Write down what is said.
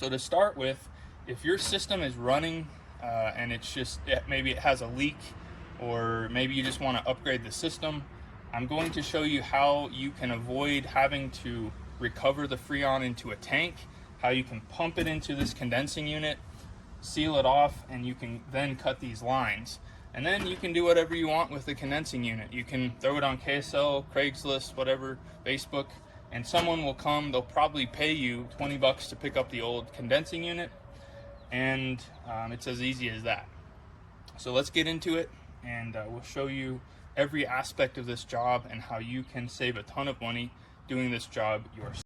So to start with, if your system is running and maybe it has a leak, or maybe you just want to upgrade the system, I'm going to show you how you can avoid having to recover the Freon into a tank, how you can pump it into this condensing unit, seal it off, and you can then cut these lines. And then you can do whatever you want with the condensing unit. You can throw it on KSL, Craigslist, whatever, Facebook, and someone will come. They'll probably pay you 20 bucks to pick up the old condensing unit, and it's as easy as that. So let's get into it, and we'll show you every aspect of this job and how you can save a ton of money doing this job yourself.